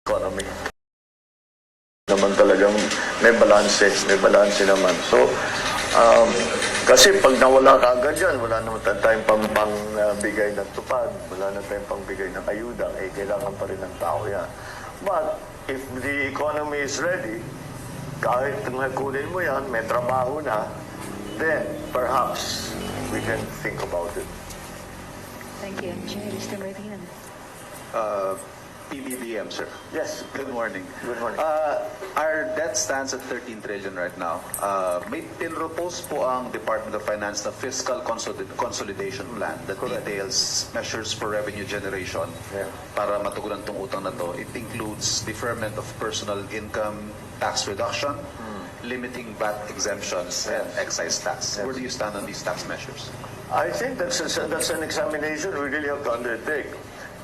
economy. Naman talagang may balanse naman. So, kasi pag nawala ka agad yan, wala naman tayong pangbigay ng tupad, wala na tayong pangbigay ng ayuda, kailangan pa rin ng tao yan. But, if the economy is ready, kahit kunin mo yan, may trabaho na, then perhaps we can think about it. Thank you. Chair, Mr. Martin. PBBM, sir. Yes. Good morning. Good morning. Our debt stands at 13 trillion right now. May pinropose po ang Department of Finance na fiscal consolidation plan that details measures for revenue generation para matugunan itong utang na to. It includes deferment of personal income tax reduction, limiting VAT exemptions, and excise tax. Where do you stand on these tax measures? I think that's an examination we really have to undertake.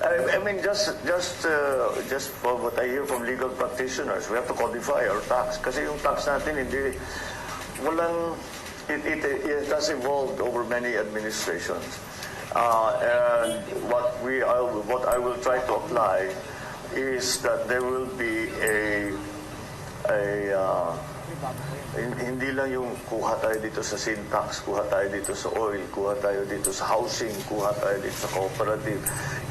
I mean, just for what I hear from legal practitioners, we have to codify our tax. Kasi yung tax natin, it has evolved over many administrations. And what I will try to apply is that there will be hindi lang yung kuha tayo dito sa sin tax, kuha tayo dito sa oil, kuha tayo dito sa housing, kuha tayo dito sa cooperative.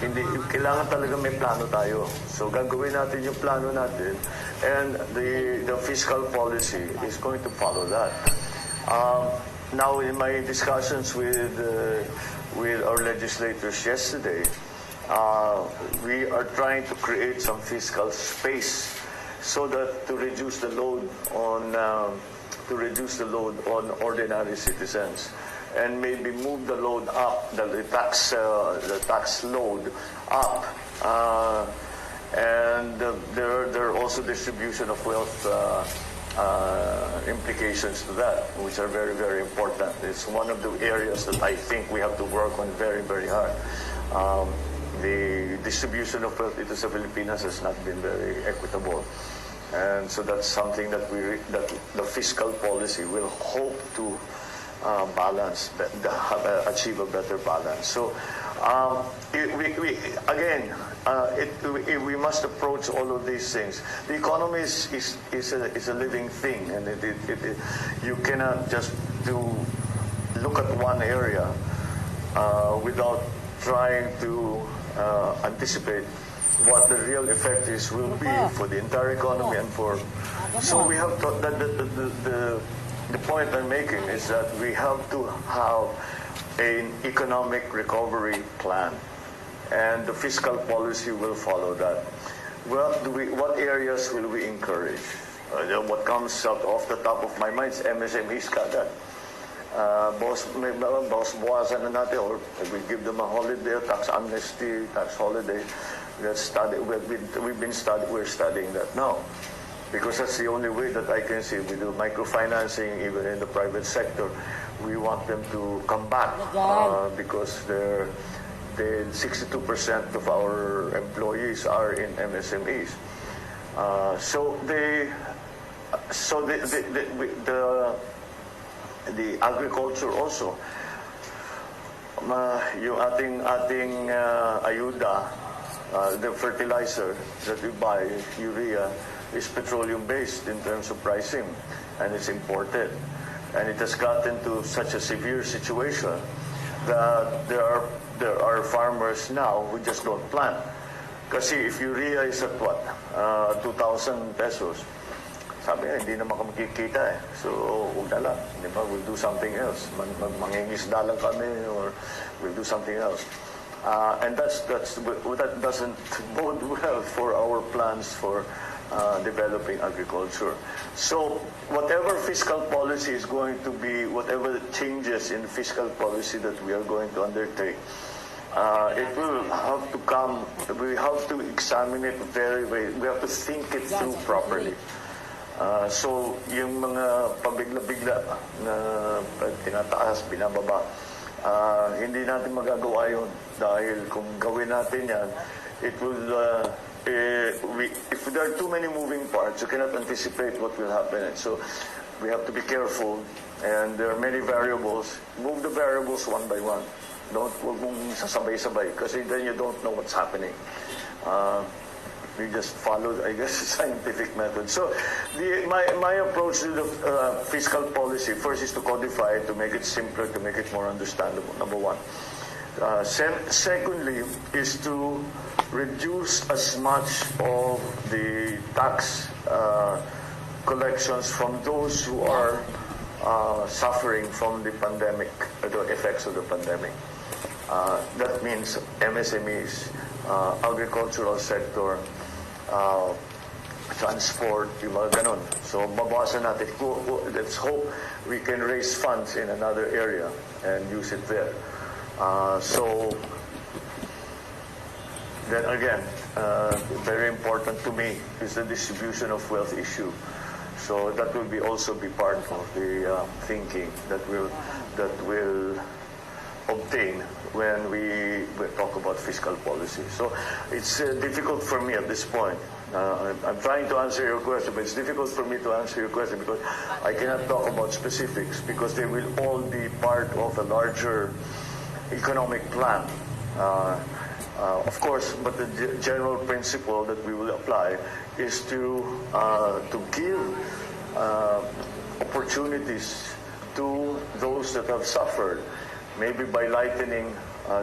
Hindi, kailangan talaga may plano tayo. So gagawin natin yung plano natin, and the fiscal policy is going to follow that. Now, in my discussions with our legislators yesterday, we are trying to create some fiscal space so that to reduce the load on ordinary citizens, and maybe move the load up, the tax load up, and there are also distribution of wealth implications to that, which are very, very important. It's one of the areas that I think we have to work on very, very hard. The distribution of wealth into the Filipinas has not been very equitable. And so that's something that the fiscal policy will hope to balance, achieve a better balance. So we must approach all of these things. The economy is a living thing, and you cannot just look at one area without trying to anticipate what the real effect will be for the entire economy and for. So we have to, the point I'm making is that we have to have an economic recovery plan, and the fiscal policy will follow that. What areas will we encourage? What comes out off the top of my mind is MSMEs kagad. Bawasan na natin, or we give them a holiday, tax amnesty, tax holiday. We're studying that now, because that's the only way that I can see. We do microfinancing even in the private sector. We want them to come back because the 62% of our employees are in MSMEs. The agriculture also, yung ating ayuda, the fertilizer that we buy, urea, is petroleum-based in terms of pricing, and it's imported. And it has gotten to such a severe situation that there are farmers now who just don't plant. Kasi if urea is at what? 2,000 pesos. Sabi hindi naman kami kikita eh. So, huwag na lang. Diba? We'll do something else. Mangingisda lang kami, or we'll do something else. And that doesn't bode well for our plans for developing agriculture. So whatever fiscal policy is going to be, whatever changes in fiscal policy that we are going to undertake, it will have to come, we have to examine it we have to think it through properly. So yung mga pabigla-bigla na tinataas, binababa, hindi natin magagawa yun, dahil kung gawin natin yan, it will, if there are too many moving parts, you cannot anticipate what will happen. And so we have to be careful, and there are many variables. Move the variables one by one. Huwag mong sasabay-sabay, kasi then you don't know what's happening. We just followed, I guess, scientific method. So my approach to the fiscal policy, first is to codify it, to make it simpler, to make it more understandable, number one. Secondly is to reduce as much of the tax collections from those who are suffering from the pandemic, the effects of the pandemic. That means MSMEs, agricultural sector, transport, yung mga ganun. So, babawasan natin. Let's hope we can raise funds in another area and use it there. So, then again, very important to me is the distribution of wealth issue. So that will also be part of the thinking that will obtain when we talk about fiscal policy. So it's difficult for me at this point. I'm trying to answer your question, but it's difficult for me to answer your question because I cannot talk about specifics because they will all be part of a larger economic plan. Of course, but the general principle that we will apply is to give opportunities to those that have suffered, maybe by lightening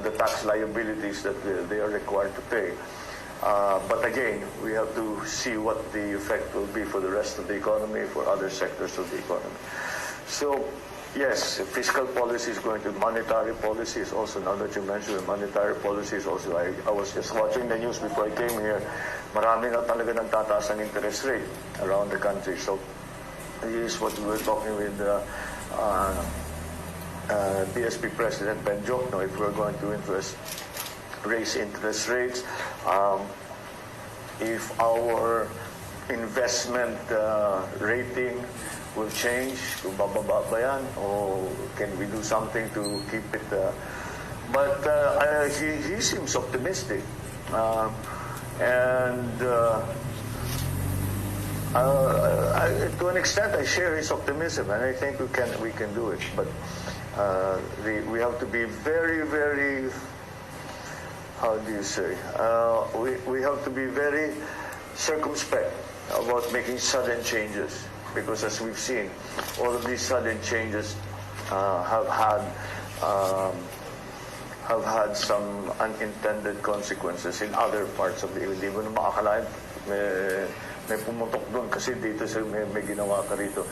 the tax liabilities that they are required to pay. But again, we have to see what the effect will be for the rest of the economy, for other sectors of the economy. So, yes, fiscal policy is going to, monetary policy is also, now that you mentioned monetary policy is also, I was just watching the news before I came here, marami na talaga nagtataas ang interest rate around the country. So, this is what we were talking with BSP President Ben Jokno, if we're going to raise interest rates, if our investment rating will change, kung bababa ba yan, or can we do something to keep it? But he seems optimistic, and to an extent, I share his optimism, and I think we can do it. But we have to be very, very, how do you say? We have to be very circumspect about making sudden changes. Because as we've seen, all of these sudden changes have had some unintended consequences in other parts of the EU. Hindi mo na makakalain, may pumutok doon kasi dito may ginawa ka rito.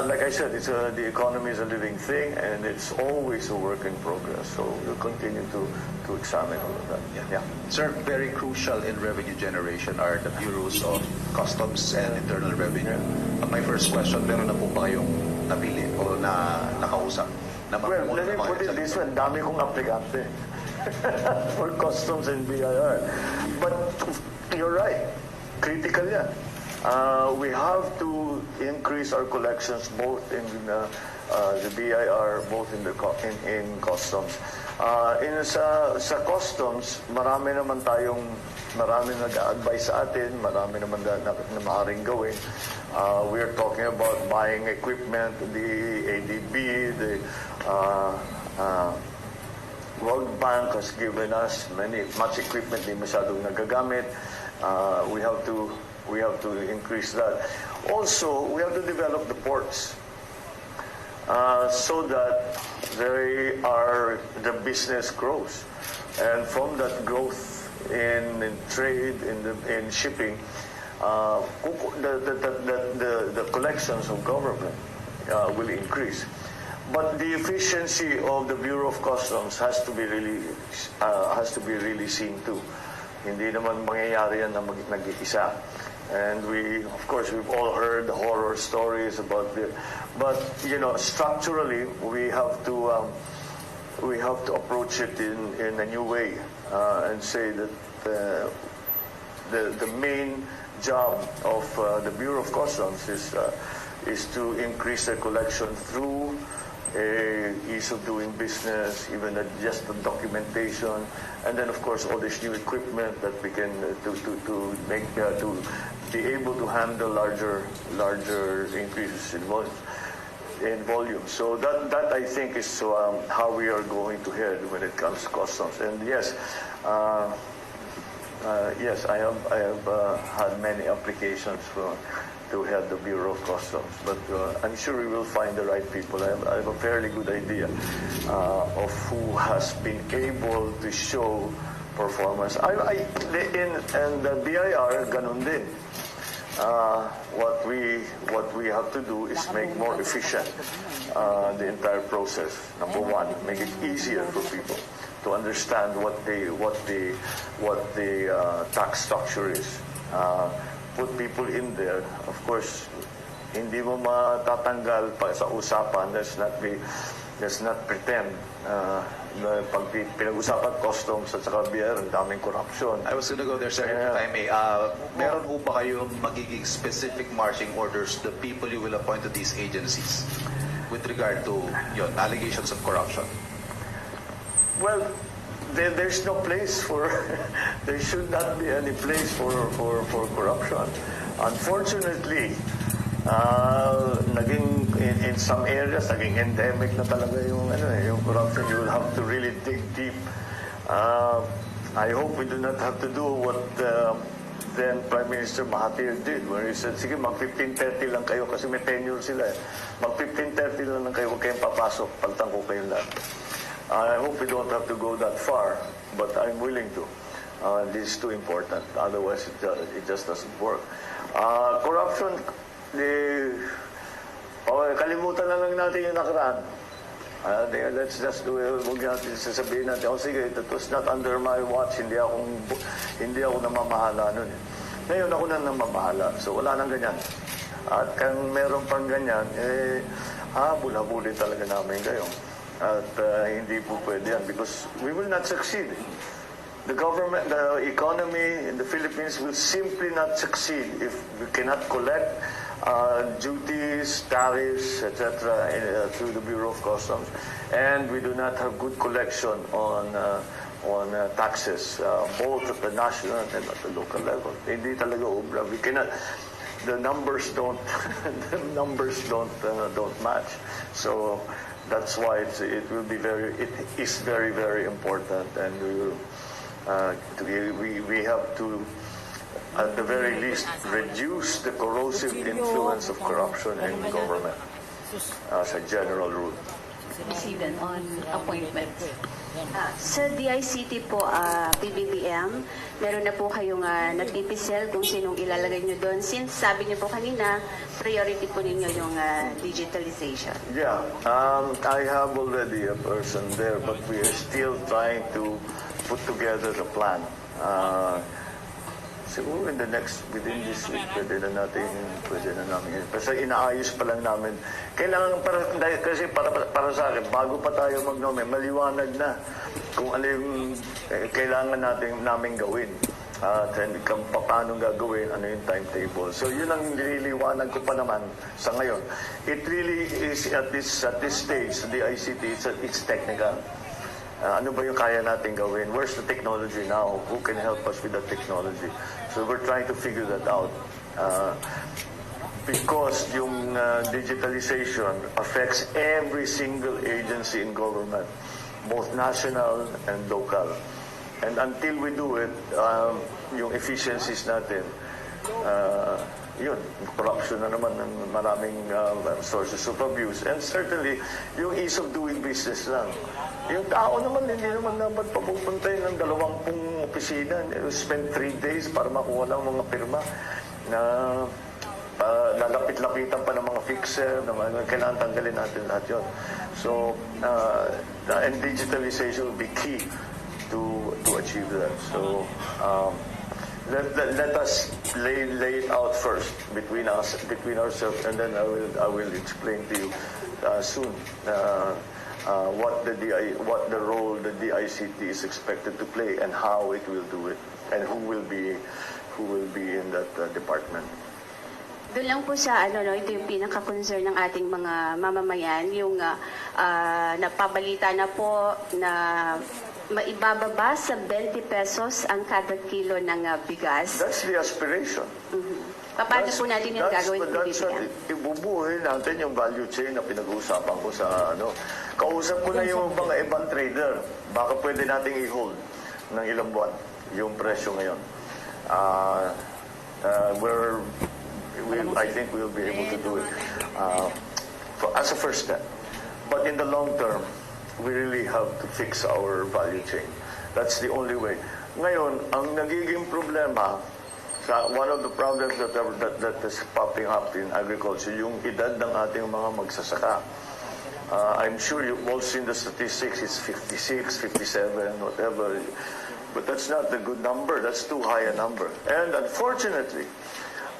Like I said, the economy is a living thing and it's always a work in progress. So we'll continue to examine all of that. Yeah. Sir, very crucial in revenue generation are the bureaus of customs and internal revenue. My first question, meron na po ba kayong napili o nakausap? Well, let me put it this way, dami kong aplikante for customs and BIR. But you're right, critical yan. We have to increase our collections both in the BIR, both in customs. Sa customs, marami nag-a-advise sa atin, marami naman na maaaring gawin. We are talking about buying equipment, the ADB, the World Bank has given us much equipment di masyadong nagagamit. We have to increase that. Also, we have to develop the ports so that the business grows. And from that growth in trade, in shipping, the collections of government will increase. But the efficiency of the Bureau of Customs has to be really seen too. Hindi naman mangyayari yan na nag-iisa. And we've all heard the horror stories about it. But structurally, we have to approach it in a new way and say that the main job of the Bureau of Customs is to increase their collection through ease of doing business, even just the documentation, and then of course all this new equipment that we can to be able to handle larger increases in volume. So that I think is how we are going to head when it comes to customs. And yes, Yes, I have had many applications to head the Bureau of Customs, but I'm sure we will find the right people. I have a fairly good idea of who has been able to show performance. And the BIR, ganun din. What we have to do is make more efficient the entire process. Number one, make it easier for people to understand what the tax structure is. Put people in there. Of course, hindi mo matatanggal pa sa usapan. Let's not pretend na pag pinag-usapan customs at saka BIR, ang daming corruption. I was going to go there, sir, if I may. Meron po ba kayong magiging specific marching orders to the people you will appoint to these agencies with regard to allegations of corruption? Well, there's no place for, there should not be any place for corruption. Unfortunately, naging in some areas naging endemic na talaga yung corruption. You will have to really dig deep. I hope we do not have to do what then Prime Minister Mahathir did, where he said, sige, mag-15-30 lang kayo kasi may tenure sila. Mag-15-30 lang kayo, huwag kayong papasok, palitan ko kayo lahat. I hope we don't have to go that far, but I'm willing to. This is too important. Otherwise, it just doesn't work. Corruption, kalimutan na lang natin yung nakaraan. Let's just do it. Huwag natin sasabihin natin, sige, that was not under my watch. Hindi ako namamahala nun. Ngayon ako na namamahala. So wala nang ganyan. At kung meron pang ganyan, habol-habulin talaga namin kayo. At hindi po pwede yan because we will not succeed. The government, the economy in the Philippines will simply not succeed if we cannot collect duties, tariffs, etc. Through the Bureau of Customs, and we do not have good collection on taxes, both at the national and at the local level. Hindi talaga obra. We cannot. The numbers don't don't match. So that's why it is very, very important, and we have to, at the very least, reduce the corrosive influence of corruption in government as a general rule. President on appointments. Sa DICT po, PBBM, meron na po kayong nagpipisel kung sinong ilalagay nyo doon. Since sabi nyo po kanina, priority po ninyo yung digitalization. Yeah, I have already a person there, but we are still trying to put together the plan. Siguro within this week, pwede na namin. Kasi inaayos pa lang namin. Kailangan kasi para sa akin, bago pa tayo mag-nome, maliwanag na kung ano yung kailangan namin gawin. At kung paano gagawin, ano yung timetable. So yun ang nililiwanag ko pa naman sa ngayon. It really is at this stage, the ICT, it's technical. Ano ba yung kaya natin gawin? Where's the technology now? Who can help us with the technology? So we're trying to figure that out. Because yung digitalization affects every single agency in government, both national and local. And until we do it, yung efficiencies natin, yun, corruption na naman ng maraming sources of abuse. And certainly, yung ease of doing business lang. Yung tao naman, hindi naman dapat papupuntay ng 20 opisina. Spend 3 days para makuha lang mga pirma na lalapit-lapitan pa ng mga fixer, na kailangan tanggalin natin lahat yun. So, and digitalization will be key to achieve that. So, let us lay it out first between ourselves, and then I will explain to you soon what the role the DICT is expected to play and how it will do it, and who will be in that department. Doon lang po sa ito yung pinaka-concern ng ating mga mamamayan, yung napabalita na po na maibababa sa 20 pesos ang kada kilo ng bigas. That's the aspiration. Paano po natin yung gagawin po bibigyan? Ibubuhin natin yung value chain na pinag-uusapan ko sa Kausap ko na yung mga ibang trader. Baka pwede nating i-hold ng ilang buwan. yung presyo ngayon. I think we'll be able to do it as a first step. But in the long term, we really have to fix our value chain. That's the only way. Ngayon, ang nagiging problema, one of the problems that is popping up in agriculture, yung edad ng ating mga magsasaka. I'm sure you've all seen the statistics. It's 56, 57, whatever. But that's not the good number. That's too high a number. And unfortunately,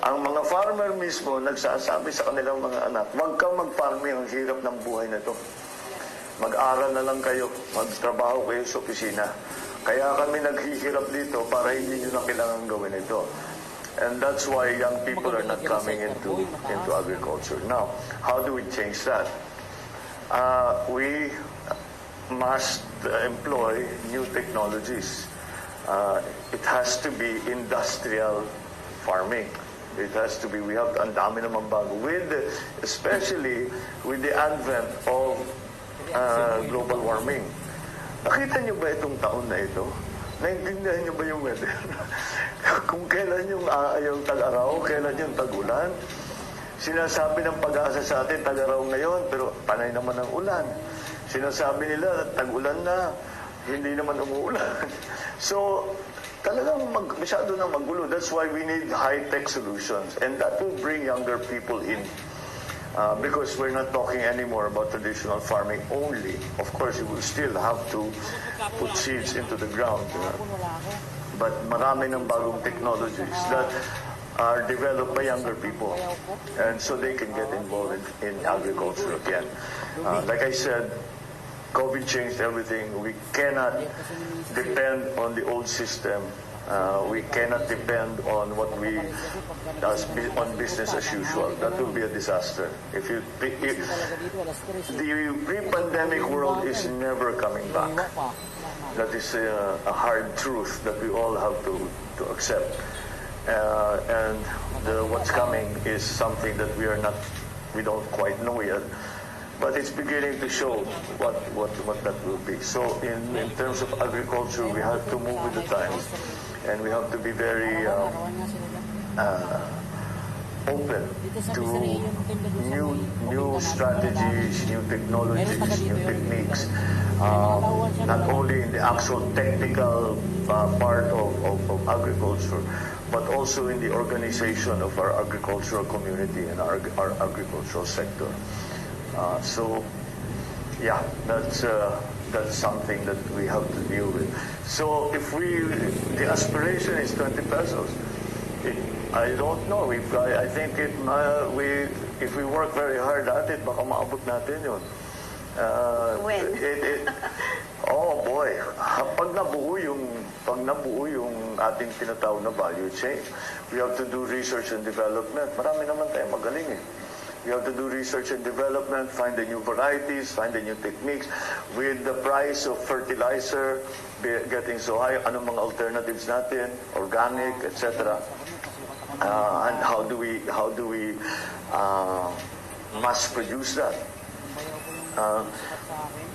ang mga farmer mismo nagsasabi sa kanilang mga anak, huwag kang mag-farming, ang hirap ng buhay na ito. Mag-aral na lang kayo, magtrabaho kayo sa opisina. Kaya kami naghihirap dito para hindi nyo na kailangan gawin ito. And that's why young people are not coming into agriculture. Now, how do we change that? We must employ new technologies. It has to be industrial farming. It has to be, ang dami naman bago. Especially with the advent of global warming. Nakita niyo ba itong taon na ito? Naintindihan niyo ba yung weather? Kung kailan yung tag-araw, kailan yung tag-ulan. Sinasabi ng pag-asa sa atin, tag-araw ngayon, pero panay naman ang ulan. Sinasabi nila, tag-ulan na, hindi naman umuulan. So, talagang masyado na magulo. That's why we need high-tech solutions. And that will bring younger people in. Because we're not talking anymore about traditional farming only. Of course, you will still have to put seeds into the ground. But marami ng bagong technologies that are developed by younger people. And so they can get involved in agriculture again. Like I said, COVID changed everything. We cannot depend on the old system. We cannot depend on what we on business as usual. That will be a disaster. If the pre-pandemic world is never coming back. That is a hard truth that we all have to accept. And what's coming is something that we don't quite know yet. But it's beginning to show what that will be. So in terms of agriculture, we have to move with the times. And we have to be very open to new strategies, new technologies, new techniques, not only in the actual technical part of agriculture, but also in the organization of our agricultural community and our agricultural sector. So, yeah, that's something that we have to deal with. So if the aspiration is 20 pesos, I don't know. I think if we work very hard at it, baka maabot natin yun. When? Oh boy, pag nabuo yung ating tinatawag na value chain, we have to do research and development. Marami naman tayong magaling eh. We have to do research and development, find the new varieties, find the new techniques. With the price of fertilizer getting so high, anong mga alternatives natin, organic, etc. And how do we mass produce that?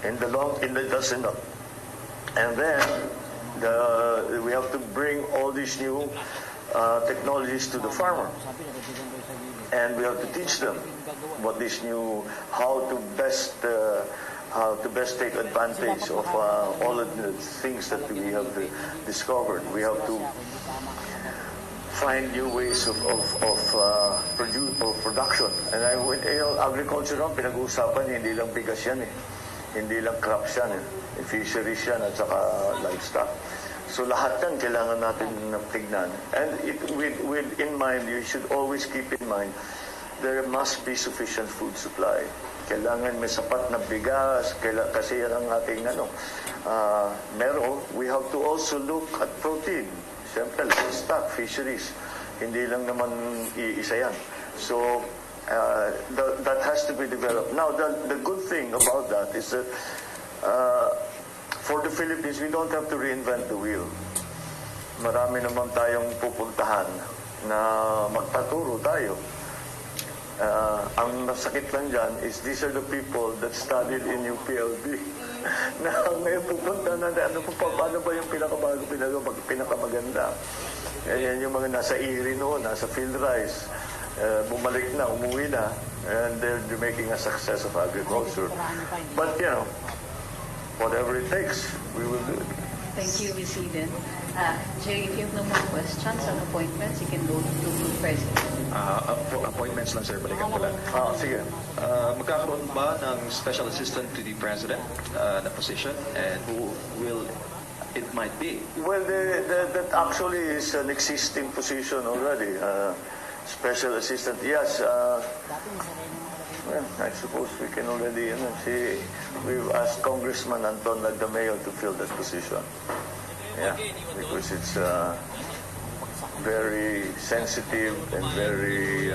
In the dozen of. And then we have to bring all these new technologies to the farmer. And we have to teach them what this how to best take advantage of all of the things that we have discovered. We have to find new ways of production. And agriculture naman, pinag-uusapan, hindi lang bigas yan eh. Hindi lang crops yan eh. Fisheries yan at saka livestock. So lahat yan kailangan natin tignan. And with in mind, you should always keep in mind, there must be sufficient food supply. Kailangan may sapat na bigas, kasi yan ang ating meron. We have to also look at protein. Siyempre, livestock, fisheries. Hindi lang naman iisa yan. So, that has to be developed. Now, the good thing about that is that for the Philippines, we don't have to reinvent the wheel. Marami naman tayong pupuntahan na magtaturo tayo. Ang masakit lang dyan is these are the people that studied in UPLB na ngayon pupunta na paano ba yung pinakabago, pinakamaganda. Yan yung mga nasa IRI noon, nasa Field Rice, bumalik na, umuwi na, and they're making a success of agriculture. But, whatever it takes, we will do it. Thank you, Ms. Eden. Jay, if you have no more questions on appointments, you can go to Food President. Appointments lang, sir. Balikan ko lang. Sige. Magkakaroon ba ng Special Assistant to the President na position? And who will it might be? Well, that actually is an existing position already. Special assistant, yes. Well, I suppose we can already, we've asked Congressman Anton Lagdameo to fill that position. Yeah, because it's very sensitive and very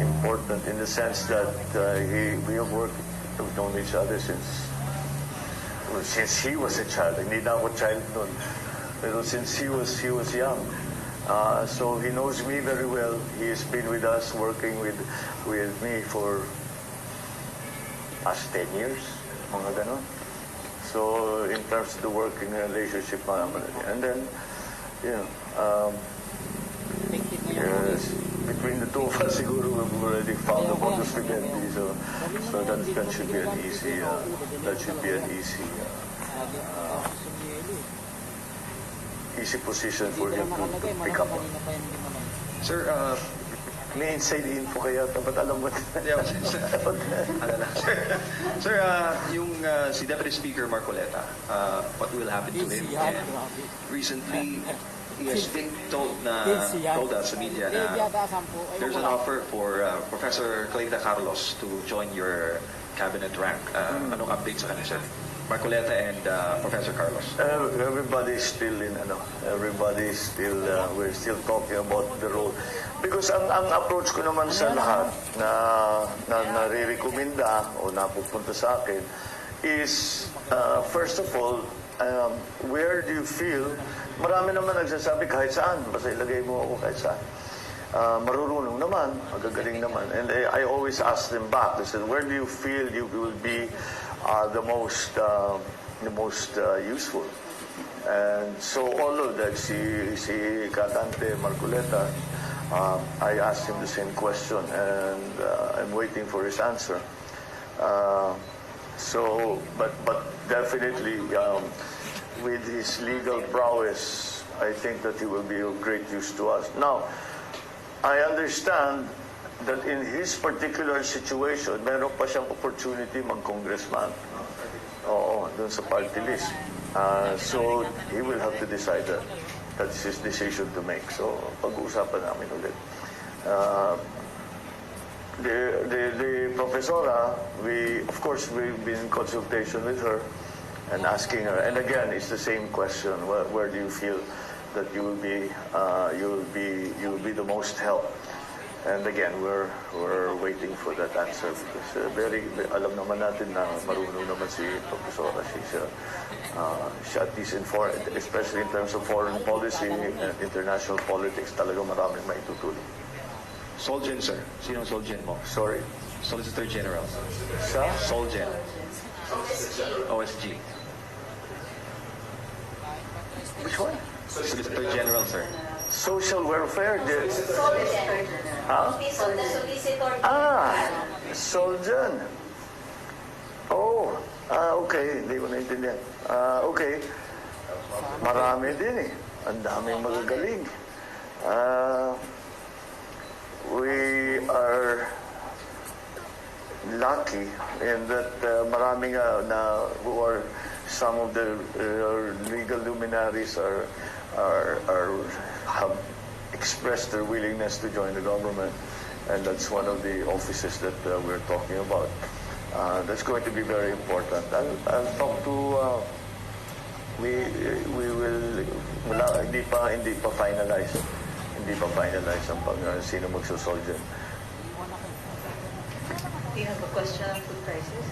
important in the sense that we have worked, we've known each other since he was a child. Hindi na ako child noon. Pero since he was young. So he knows me very well. He has been with us, working with me for past 10 years, mga ganon. So in terms of the working relationship, and then, yes, between the two of us, siguro we've already found a modus vivendi. So that should be an easy, easy position for him to pick up on. Sir, May inside info kaya, ba't alam mo? Sir, yung si Deputy Speaker Marcoleta, what will happen to him? And recently, he has been told us sa media na there's an offer for Professor Clayta Carlos to join your cabinet rank. Anong update sa kanya, sir? Marcoleta and Professor Carlos. Everybody's still we're still talking about the role. Because ang approach ko naman sa lahat na nare-recommenda o napupunta sa akin is, first of all, where do you feel, marami naman nagsasabi kahit saan, basta ilagay mo ako kahit saan. Marurunong naman, magagaling naman. And I always ask them back, I said, where do you feel you will be the most useful? And so all of that, si Katante Marcoleta, I asked him the same question, and I'm waiting for his answer. But definitely, with his legal prowess, I think that he will be of great use to us. Now, I understand that in his particular situation, meron pa siyang opportunity mag-congressman. Oo, dun sa party list. So, he will have to decide that. That's his decision to make. So, pag-uusapan namin ulit. The professora, of course, we've been in consultation with her and asking her. And again, it's the same question. Where do you feel that you will be the most help? And again, we're waiting for that answer because alam naman natin na marunong naman si Professora. She's at least informed, especially in terms of foreign policy and international politics, talaga maraming maitutulong. Solgen, sir. Sinong Solgen mo? Sorry? Solicitor General. Sa? Solgen. OSG. Which one? Solicitor General, sir. Social welfare. Soldier. Huh? Solicitor. Solgen. Oh, okay. Hindi ko naintindihan. Okay. Marami din eh. Ang daming magagaling. We are lucky in that marami nga na who are some of the legal luminaries have expressed their willingness to join the government, and that's one of the offices that we're talking about. That's going to be very important. I'll talk to. We will. Hindi pa finalize. Hindi pa finalize ang sino magsusol dyan. Do you have a question on food prices?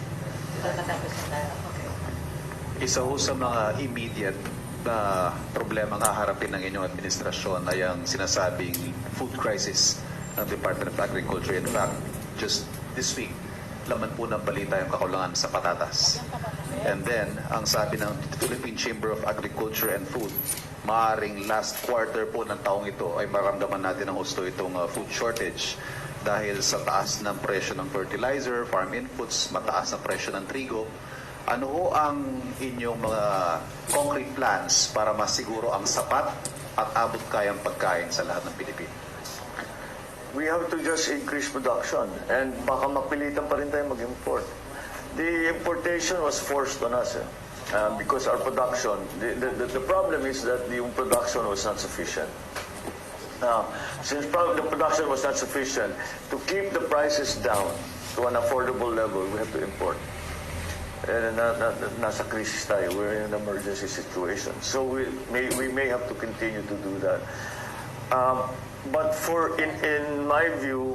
Matapos na tayo. Okay. Isa ho sa mga immediate na problema nga harapin ng inyong administrasyon ay ang sinasabing food crisis ng Department of Agriculture. In fact, just this week, laman po ng balita yung kakulangan sa patatas. And then, ang sabi ng Philippine Chamber of Agriculture and Food, maaring last quarter po ng taong ito ay maramdaman natin ang husto itong food shortage dahil sa taas ng presyo ng fertilizer, farm inputs, mataas na presyo ng trigo. Ano ho ang inyong mga concrete plans para masiguro ang sapat at abot kayang pagkain sa lahat ng Pilipino? We have to just increase production and baka mapilitan pa rin tayo mag-import. The importation was forced on us because our production, the problem is that the production was not sufficient. Now, since the production was not sufficient, to keep the prices down to an affordable level, we have to import. And nasa crisis tayo, we're in an emergency situation. So we may have to continue to do that. But in my view,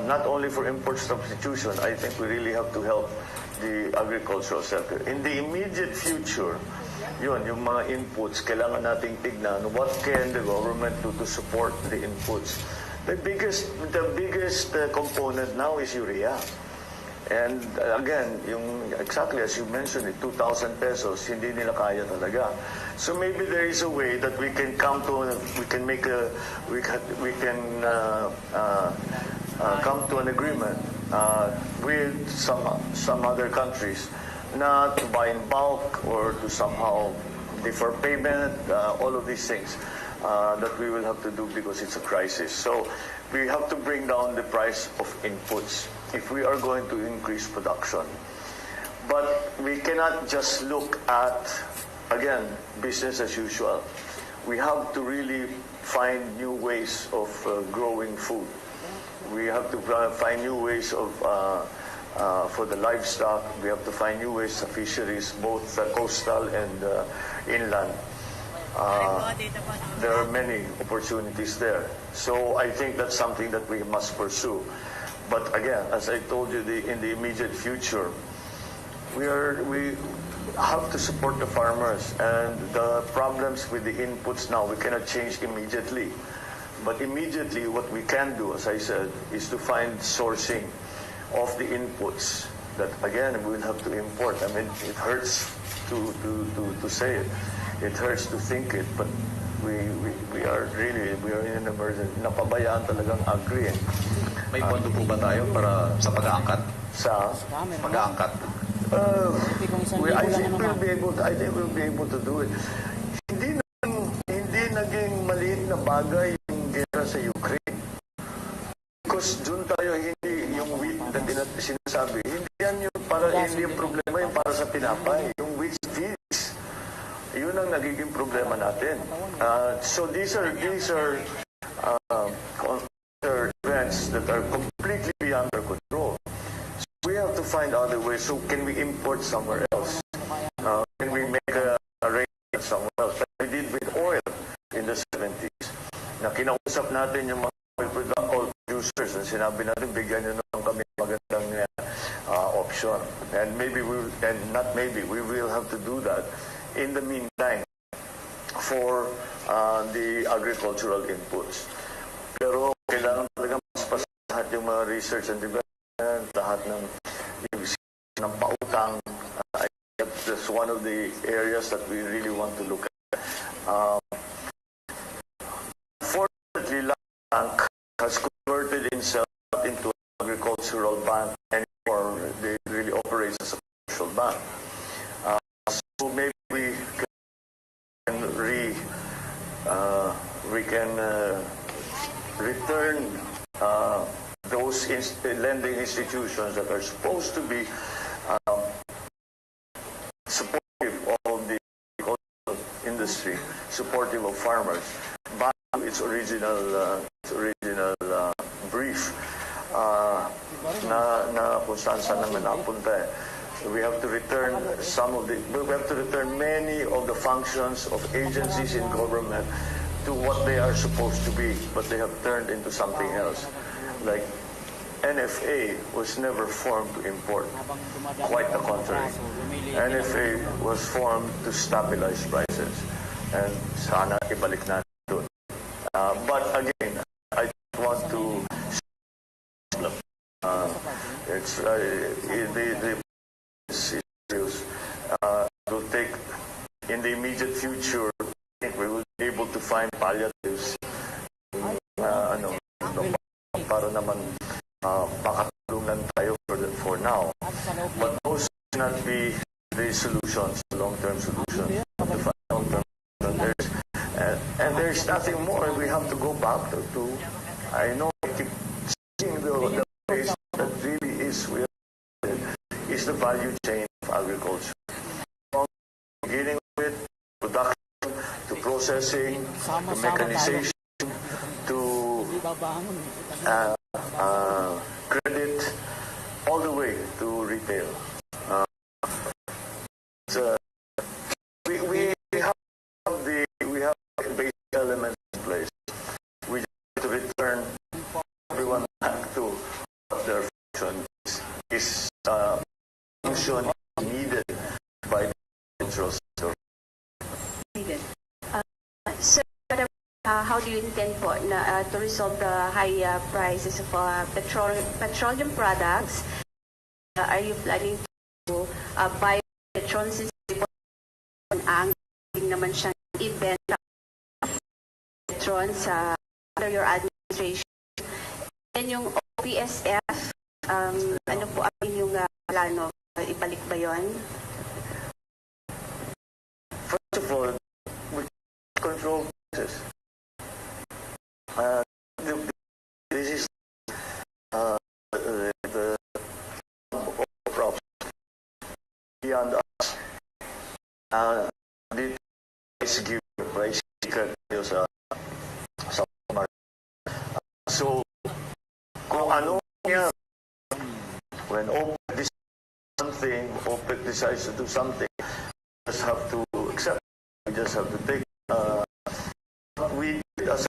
not only for import substitution, I think we really have to help the agricultural sector. In the immediate future, yung mga inputs, kailangan nating tignan what can the government do to support the inputs. The biggest component now is urea. And again, exactly as you mentioned, 2,000 pesos, hindi nila kaya talaga. So maybe there is a way that we can come to an agreement with some other countries, not to buy in bulk or to somehow defer payment, all of these things that we will have to do because it's a crisis. So we have to bring down the price of inputs if we are going to increase production. But we cannot just look at, again, business as usual. We have to really find new ways of growing food. We have to find new ways of for the livestock. We have to find new ways of fisheries, both coastal and inland. There are many opportunities there. So I think that's something that we must pursue. But again, as I told you, in the immediate future, we have to support the farmers, and the problems with the inputs now we cannot change immediately. But immediately, what we can do, as I said, is to find sourcing of the inputs that again we will have to import. I mean, it hurts to say it. It hurts to think it, but we are in an emergency. Napabayaan talagang agri. May pondo po ba tayo para sa pag-aangkat? Sa Pag-aangkat. I think we'll be able to do it. Hindi naging maliit na bagay yung gera sa Ukraine. Because doon tayo hindi yung wheat na sinasabi. Hindi yan hindi yung problema yung para sa tinapay. Yung wheat feeds. Yun ang nagiging problema natin. So these are events that are completely beyond our control. So we have to find other ways. So can we import somewhere else? Can we make a arrangement somewhere else? Like we did with oil in the 70s. Na kinausap natin yung mga oil producers na sinabi natin, bigyan nyo naman kami magandang option. And we will have to do that in the meantime for the agricultural inputs. Pero kailangan talaga mas lahat yung mga research and development, lahat ng pautang. That's one of the areas that we really want to look at. Fortunately, bank has converted itself into an agricultural bank anymore. They really operate as a commercial bank. So maybe we can return those lending institutions that are supposed to be supportive of the agricultural industry, supportive of farmers, back to its original brief na kung saan naman napunta. We have to return many of the functions of agencies in government to what they are supposed to be, but they have turned into something else. Like NFA was never formed to import. Quite the contrary. NFA was formed to stabilize prices. And sana ibalik natin doon. But again, I want to the is serious. Will take in the immediate future. I think we will be able to find palliatives. Para naman makatulungan tayo for now. But those cannot be the solutions, long-term solutions. To find long-term solutions. And there's nothing more we have to go back to. I know I keep seeing the place that really is the value chain of agriculture. From beginning with production, to processing, to mechanization, to credit, all the way to retail. We have basic elements in place. We just have to return everyone back to what their function is function needed by the agricultural sector. Sir, how do you intend po to resolve the high prices of petroleum products? Are you planning to buy petrol since ang naman siyang ibenta petrol sa under your administration? And yung OPSF, ano po ang inyong plano? Ibalik ba yun? First of all, we control prices. This is the problem beyond us. The price giver sa market. So, kung ano niya, when OPEC decides to do something, we just have to accept. We just have to take. We as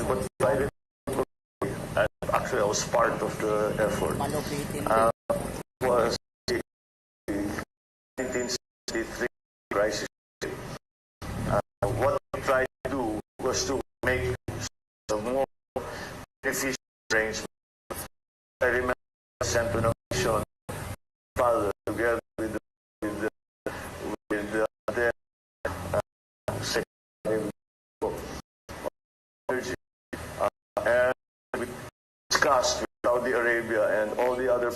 what private. Actually, I was part of the effort. Was the 1973 crisis. What we tried to do was to make a more efficient arrangement. I remember Central Nation father together with the Secretary of Energy, and we discussed with Saudi Arabia and all the other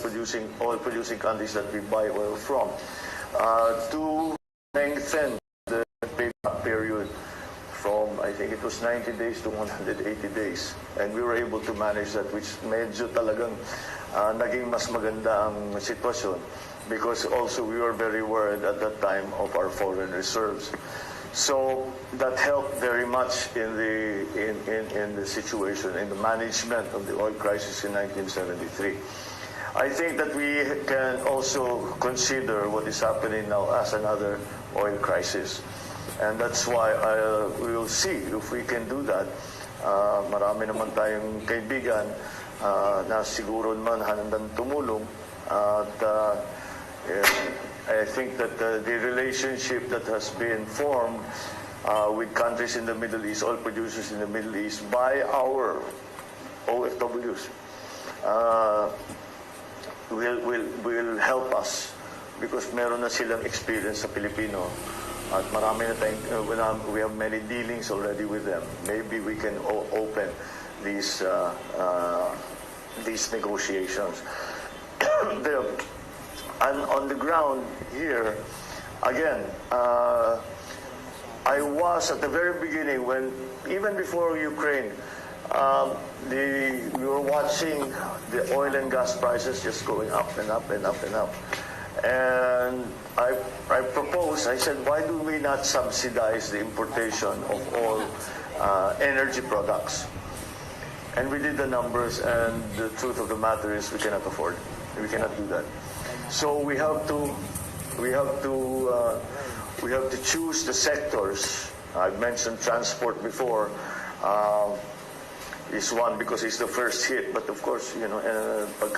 oil-producing countries that we buy oil from to lengthen the payback period from, I think it was 90 days to 180 days. And we were able to manage that, which medyo talagang naging mas maganda ang sitwasyon, because also we were very worried at that time of our foreign reserves. So that helped very much in the situation, in the management of the oil crisis in 1973. I think that we can also consider what is happening now as another oil crisis. And that's why we will see if we can do that. Marami naman tayong kaibigan na siguro naman handang tumulong. At I think that the relationship that has been formed with countries in the Middle East, oil producers in the Middle East, by our OFWs, will help us, because meron na silang experience sa Pilipino. At marami na tayong, we have many dealings already with them. Maybe we can open these negotiations. And on the ground here, again, I was at the very beginning, when even before Ukraine, we were watching the oil and gas prices just going up and up and up and up. And I proposed, I said, why do we not subsidize the importation of all energy products? And we did the numbers, and the truth of the matter is we cannot afford it. We cannot do that. So we have to choose the sectors. I've mentioned transport before. Is one because it's the first hit, but of course, you know, pag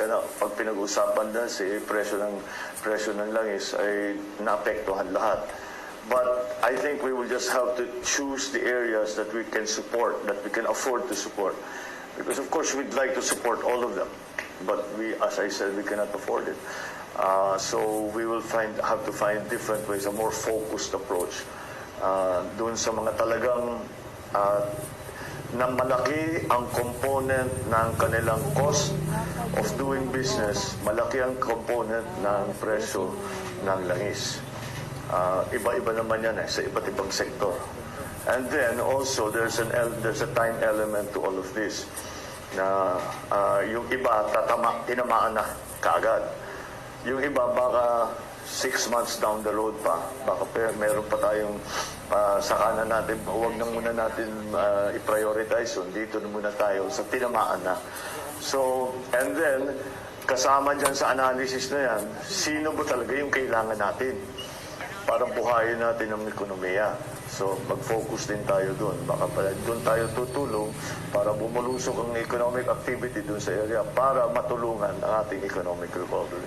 pinag-usapan na presyo ng langis ay naapektuhan lahat. But I think we will just have to choose the areas that we can support, that we can afford to support, because of course we'd like to support all of them, but we, as I said, we cannot afford it. So we will have to find different ways, a more focused approach. Doon sa mga talagang na malaki ang component ng kanilang cost of doing business, malaki ang component ng presyo ng langis. Iba-iba naman yan sa iba't ibang sektor. And then also there's a time element to all of this na yung iba tinamaan na kaagad. Yung iba baka 6 months down the road pa, baka meron pa tayong sa kanan natin, huwag na muna natin i-prioritize yun. Dito na muna tayo sa tinamaan na. So, and then, kasama dyan sa analysis na yan, sino ba talaga yung kailangan natin para buhayin natin ang ekonomiya. So, mag-focus din tayo doon. Baka pala doon tayo tutulong para bumulusok ang economic activity doon sa area para matulungan ang ating economic recovery.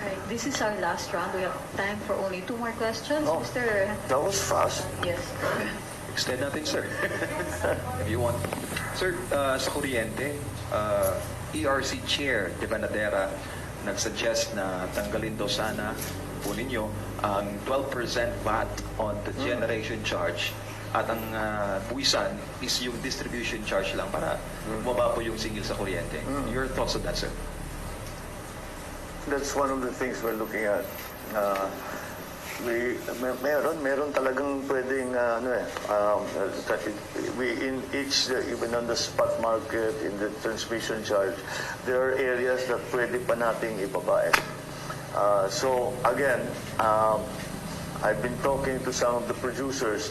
Right. This is our last round. We have time for only 2 more questions. Oh, Mr. that was fast. Yes. Extend natin, sir. If you want. Sir, sa kuryente, ERC Chair De Banadera nagsuggest na tanggalin daw sana po ninyo ang 12% VAT on the generation charge at ang buwisan is yung distribution charge lang para bumaba po yung singil sa kuryente. Your thoughts on that, sir? That's one of the things we're looking at. Meron talagang pwedeng we in each even on the spot market, in the transmission charge, there are areas that pwede pa nating ibaba. So again, I've been talking to some of the producers,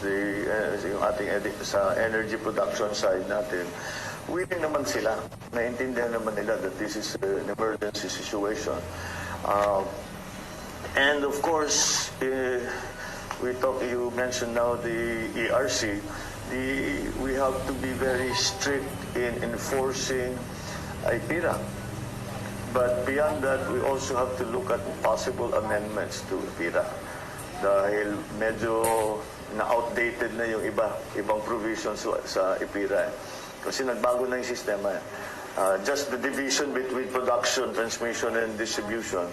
yung ating sa energy production side natin. Willing naman sila, naintindihan naman nila that this is an emergency situation. And of course, you mentioned now the ERC, we have to be very strict in enforcing IPIRA. But beyond that, we also have to look at possible amendments to IPIRA. Dahil medyo na-outdated na yung ibang provisions sa IPIRA. Kasi nagbago na yung sistema. Just the division between production, transmission, and distribution,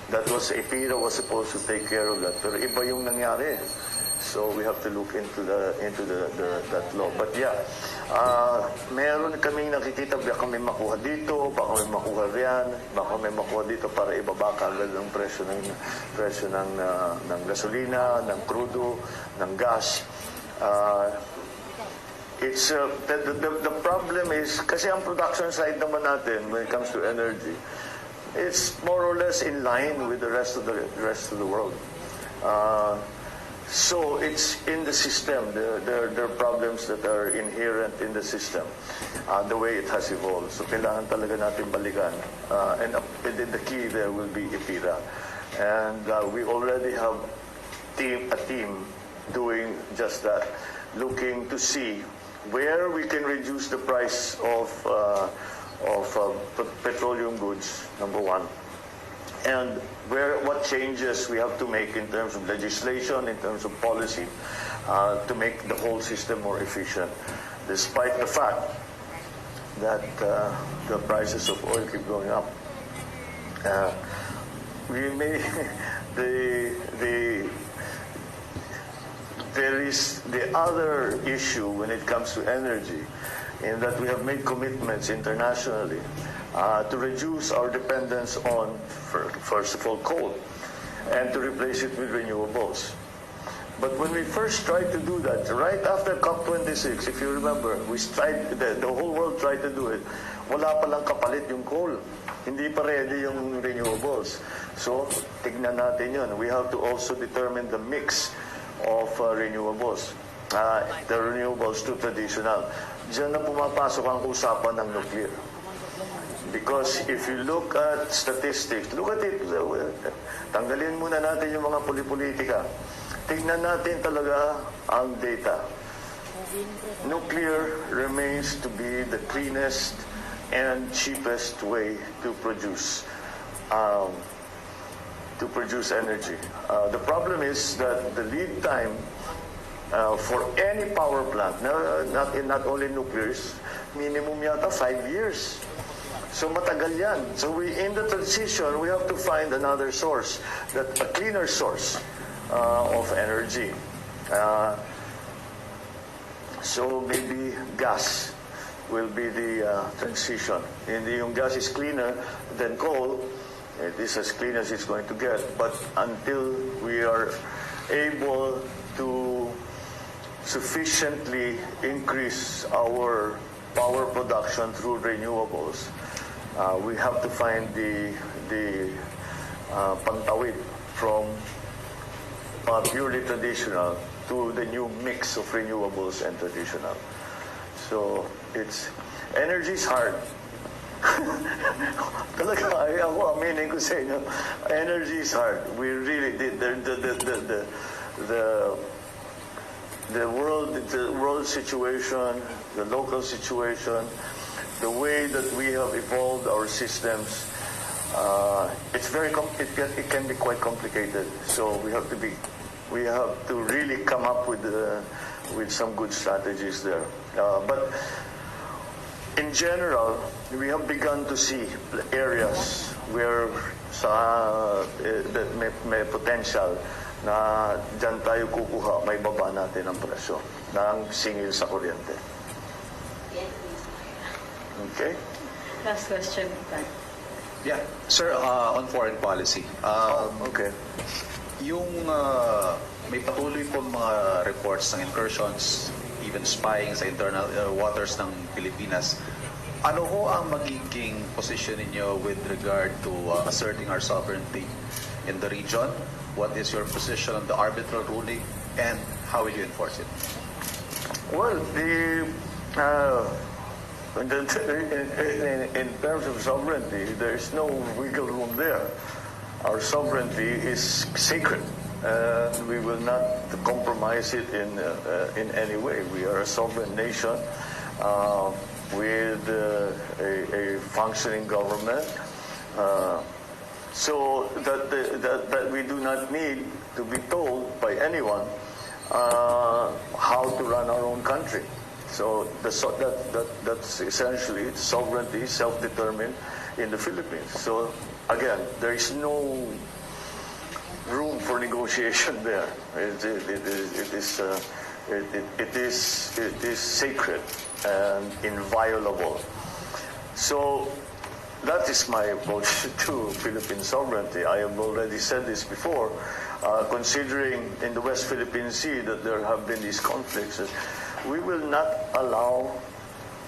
that was IPIRA was supposed to take care of that. Pero iba yung nangyari. So we have to look into that law. But yeah, meron kaming nakikita, baka may makuha dito, baka may makuha riyan, baka may makuha dito para ibaba kagad ang presyo ng gasolina, ng crudo, ng gas. It's the problem is kasi ang production side naman natin when it comes to energy, it's more or less in line with the rest of the world. So it's in the system. There are problems that are inherent in the system, the way it has evolved. So kailangan talaga natin balikan. And the key there will be IPIRA. And we already have a team doing just that, looking to see where we can reduce the price of petroleum goods, number one. And what changes we have to make in terms of legislation, in terms of policy, to make the whole system more efficient, despite the fact that the prices of oil keep going up. There is the other issue when it comes to energy, in that we have made commitments internationally to reduce our dependence on, first of all, coal, and to replace it with renewables. But when we first tried to do that, right after COP26, if you remember, the whole world tried to do it, wala palang kapalit yung coal. Hindi pa ready yung renewables. So, tignan natin yun. We have to also determine the mix of renewables. The renewables to traditional. Diyan na pumapasok ang usapan ng nuclear. Because if you look at statistics, look at it, tanggalin muna natin yung mga politika. Tignan natin talaga ang data. Nuclear remains to be the cleanest and cheapest way to produce energy. The problem is that the lead time for any power plant, not only nuclear, minimum yata 5 years. So matagal yan. So in the transition, we have to find another source, a cleaner source of energy. So maybe gas will be the transition. Yung gas is cleaner than coal. It is as clean as it's going to get. But until we are able to sufficiently increase our power production through renewables, we have to find the pantawid from purely traditional to the new mix of renewables and traditional. So energy is hard. Talaga, ako aminin ko sa inyo, energy is hard. We really did the world situation, the local situation, the way that we have evolved our systems, it can be quite complicated. So we have to really come up with some good strategies there. But in general, we have begun to see areas where that may potential na dyan tayo kukuha, may baba natin ang presyo ng singil sa kuryente. Okay? Last question. Yeah, sir, on foreign policy. Okay. Yung may patuloy po mga reports ng incursions, even spying sa internal waters ng Pilipinas. Ano ho ang magiging position ninyo with regard to asserting our sovereignty in the region? What is your position on the arbitral ruling, and how will you enforce it? Well, in terms of sovereignty, there is no wiggle room there. Our sovereignty is sacred. We will not compromise it in any way. We are a sovereign nation with a functioning government, so that we do not need to be told by anyone how to run our own country. So that's essentially sovereignty, self-determined in the Philippines. So again, there is no room for negotiation there. It is sacred and inviolable. So that is my approach to Philippine sovereignty. I have already said this before. Considering in the West Philippine Sea that there have been these conflicts, we will not allow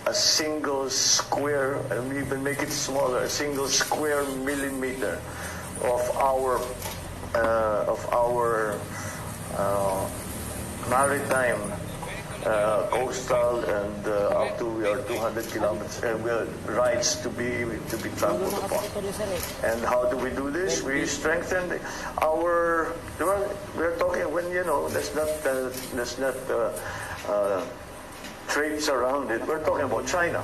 a single square, and we even make it smaller, a single square millimeter of our maritime, coastal, and up to we are 200 kilometers rights to be trampled upon. And how do we do this? We strengthen our. Well, we're talking when let's not traipse around it. We're talking about China.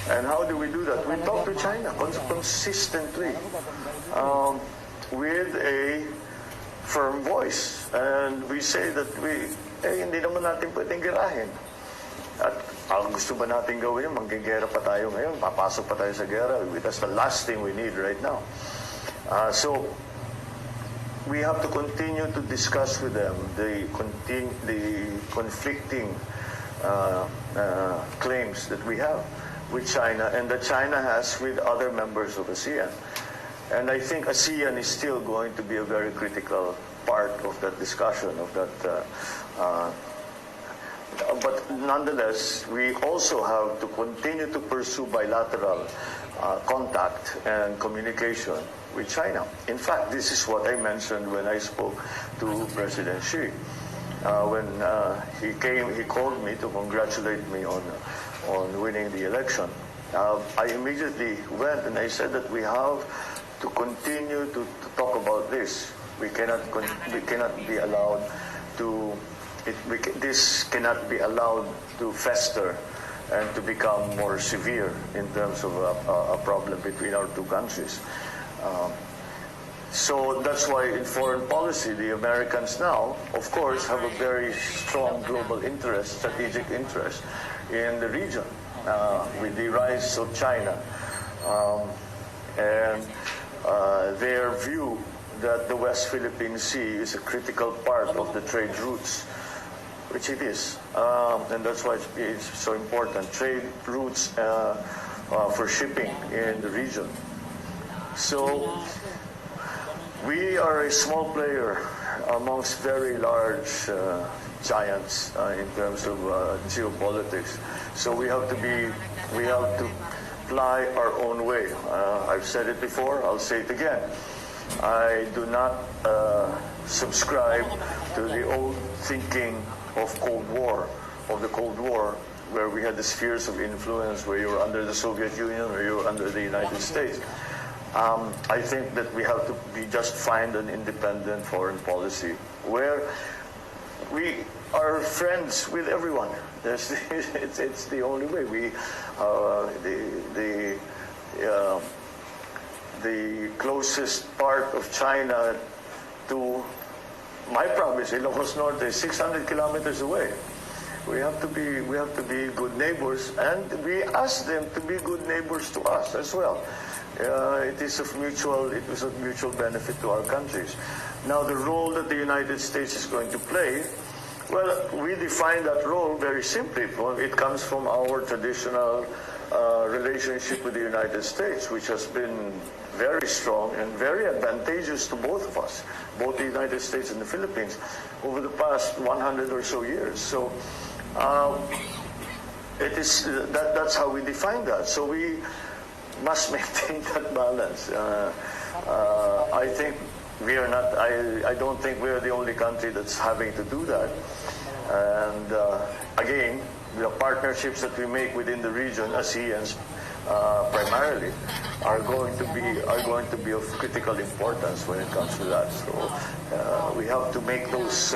And how do we do that? We talk to China consistently with a firm voice. And we say that hindi naman natin pwedeng girahin. At ang gusto ba natin gawin yun? Manggigera pa tayo ngayon. Papasok pa tayo sa gera. That's the last thing we need right now. So we have to continue to discuss with them the conflicting claims that we have with China and that China has with other members of ASEAN. And I think ASEAN is still going to be a very critical part of that discussion, but nonetheless, we also have to continue to pursue bilateral contact and communication with China. In fact, this is what I mentioned when I spoke to President Xi. When he called me to congratulate me on winning the election. I immediately went and I said that we have to continue to talk about this. We cannot be allowed to. This cannot be allowed to fester and to become more severe in terms of a problem between our two countries. So that's why in foreign policy, the Americans now, of course, have a very strong global interest, strategic interest in the region. With the rise of China, and their view that the West Philippine Sea is a critical part of the trade routes, which it is, and that's why it's so important. Trade routes for shipping in the region. So we are a small player amongst very large giants in terms of geopolitics. So we have to fly our own way. I've said it before, I'll say it again. I do not subscribe to the old thinking of the Cold War, where we had the spheres of influence, where you were under the Soviet Union or you were under the United States. I think that we have to just find an independent foreign policy where we are friends with everyone. It's the only way. The closest part of China to my province, Ilocos Norte, is 600 kilometers away. We have to be good neighbors, and we ask them to be good neighbors to us as well. It is of mutual benefit to our countries. Now, the role that the United States is going to play, well, we define that role very simply. It comes from our traditional relationship with the United States, which has been very strong and very advantageous to both of us, both the United States and the Philippines, over the past 100 or so years. So that's how we define that. So we must maintain that balance. I think we are not. I don't think we are the only country that's having to do that. And again, the partnerships that we make within the region, ASEANs primarily, are going to be of critical importance when it comes to that. So we have to make those.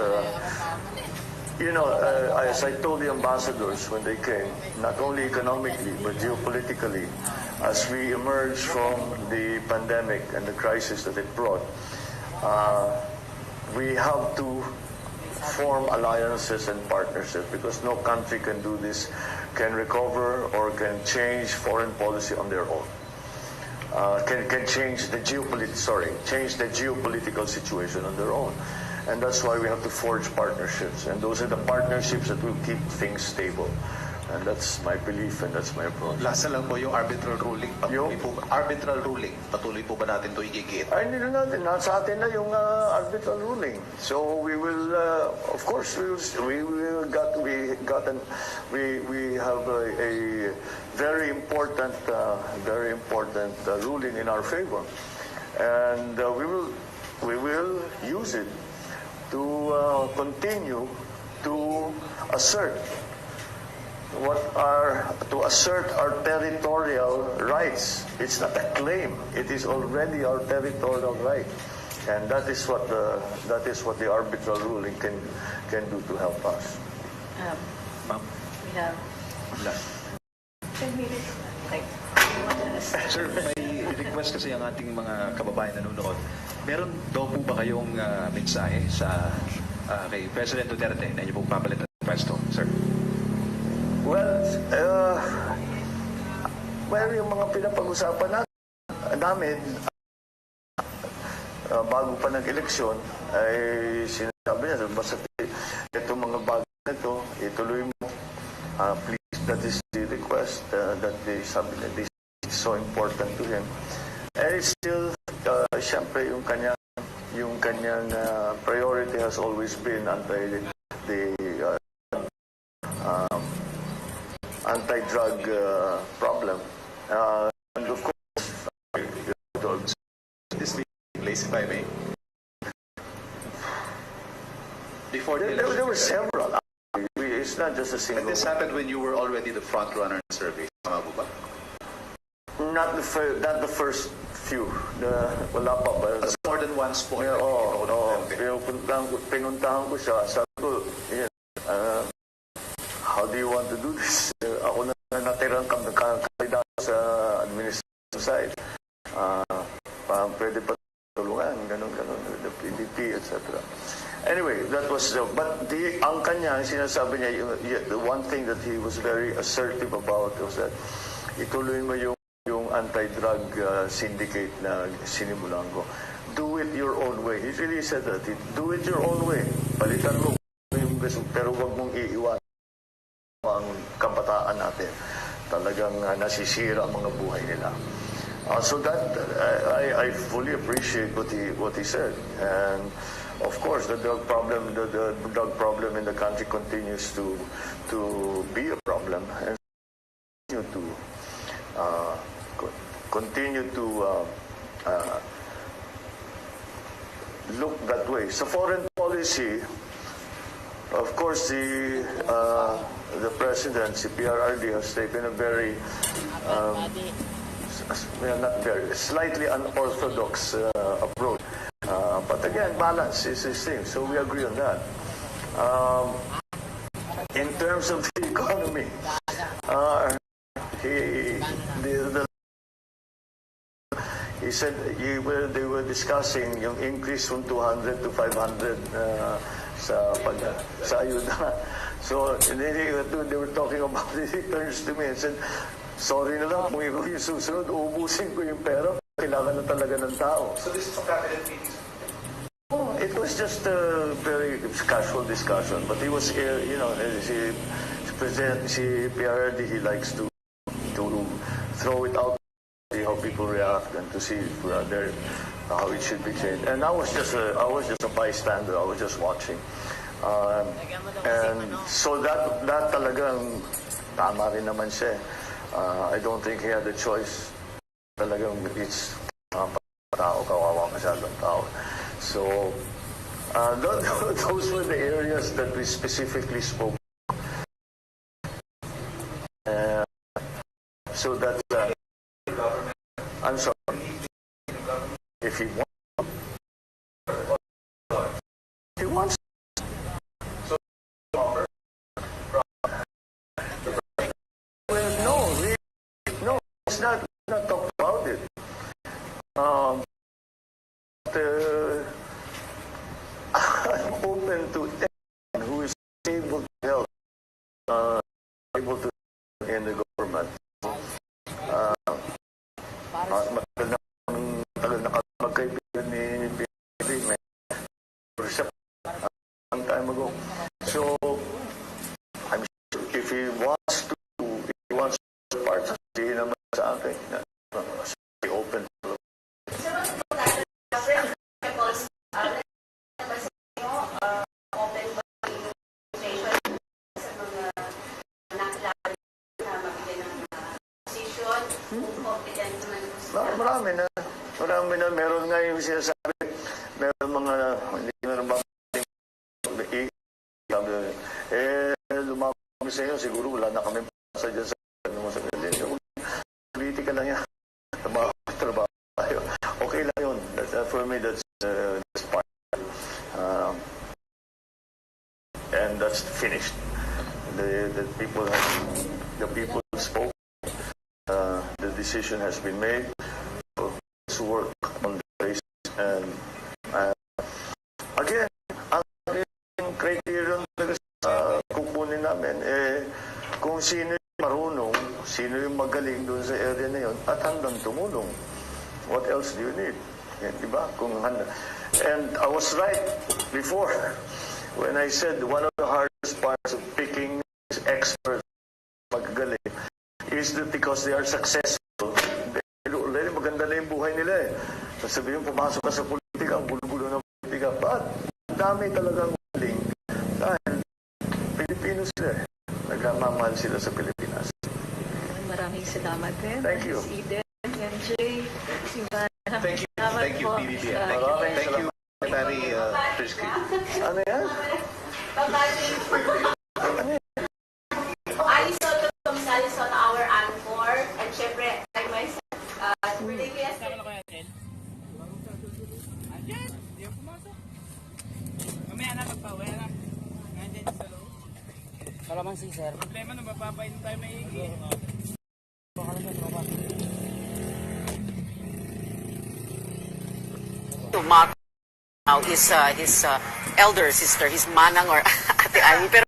As I told the ambassadors when they came, not only economically but geopolitically, as we emerge from the pandemic and the crisis that it brought, we have to form alliances and partnerships, because no country can do this, can recover or can change foreign policy on their own. Can change the geopolitical situation on their own. And that's why we have to forge partnerships. And those are the partnerships that will keep things stable. And that's my belief and that's my approach. Last na lang po yung arbitral ruling. Patuloy po ba natin ito igigit? Ay, hindi na natin. Nasa atin na yung arbitral ruling. So we will, of course, we have a very important ruling in our favor, and we will use it to continue to assert our territorial rights. It's not a claim; it is already our territorial right, and that is what the arbitral ruling can do to help us. Ma'am? We have 10 minutes. Sir, may request kasi ang ating mga kababayan nanonood. Meron daw po ba kayong mensahe sa kay President Duterte na inyo pong papalitan ng pwesto, sir? Well, yung mga pinapag-usapan namin bago pa nag-eleksyon, ay sinasabi niya, basta itong mga bagay na ito, ituloy mo. Please, that is the request that sabi niya, this is so important to him. And it's still, siyempre, yung kanyang priority has always been anti-drug problem. And of course, This being placed, if I may. Before the there election, were several. It's not just a single and this one. happened when you were already the front runner in survey. Tama po ba? Not the first few. Wala pa ba? That's more than once po. Pinuntahan ko siya. Sabi ko, how do you want to do this? Ako na natirang kandidato sa administration side. Pwede pa tulungan, ganun, the PDP, etc. Anyway, that was, but ang kanya, sinasabi niya, the one thing that he was very assertive about was that ituloy mo yung anti-drug syndicate na sinimulan ko. Do it your own way. He really said that. Do it your own way. Palitan mo yung gusto, pero wag mong iiwan ang kabataan natin. Talagang nasisira ang mga buhay nila. So that I fully appreciate what he said, and of course the drug problem in the country continues to be a problem, and continue to look that way. So foreign policy, of course, the president, si PRRD, has taken a very slightly unorthodox approach. But again, balance is his thing, so we agree on that. In terms of the economy, he said they were discussing yung increase from 200 to 500 sa ayuda. So they were talking about it. He turns to me and said, sorry na lang, kung ikaw yung susunod, uubusin ko yung pera. Kailangan na talaga ng tao. So this is a cabinet meeting? It was just a very casual discussion. But he was, si PRRD, he likes to throw it out, see how people react, and to see how it should be changed. And I was just a bystander. I was just watching. And so that talagang tama rin naman siya. I don't think he had a choice. Talagang it's tao, kawawa masyadong tao. So those were the areas that we specifically spoke. So that's I'm sorry. If he wants. No, it's not talk about it. I'm open to anyone who is able to help, able to in the government. Matagal na magkaibigan ni PBB, may workshop a long time ago. So, I'm sure if he wants to participate naman sa akin, be open to it. Marami na, meron nga yung sinasabi, meron mga, hindi meron ba, lumabas sa inyo, siguro wala na kami sa dyan sa politika lang yan, trabaho tayo. Okay lang yun. For me, that's part. And that's finished. The people spoke. The decision has been made. To work on the basis, and again, ang criterion na kukunin namin, kung sino yung marunong, sino yung magaling doon sa area na yun, at handang tumulong. What else do you need? Diba? And I was right before when I said one of the hardest parts of picking experts magagaling is that because they are successful, maganda na yung buhay nila eh. Sasabihin, pumasok ka sa politika, ang gulo-gulo ng politika. But, dami talagang galing. Dahil, Pilipino sila eh. Nagmamahal sila sa Pilipinas. Maraming salamat din. Thank you. Si Eden, MJ, si Ivana. Thank you, PBB. Thank you, Secretary Fiscal. Ano yan? Alice Soto, Alice Soto, our anchor, and syempre, I myself, Mamaya na magpawala na. Nandiyan sa loob. Kalamansi, sir. Problema na mapapainom tayo maigi. Mark now is his elder sister, his manang or ate Amy. Pero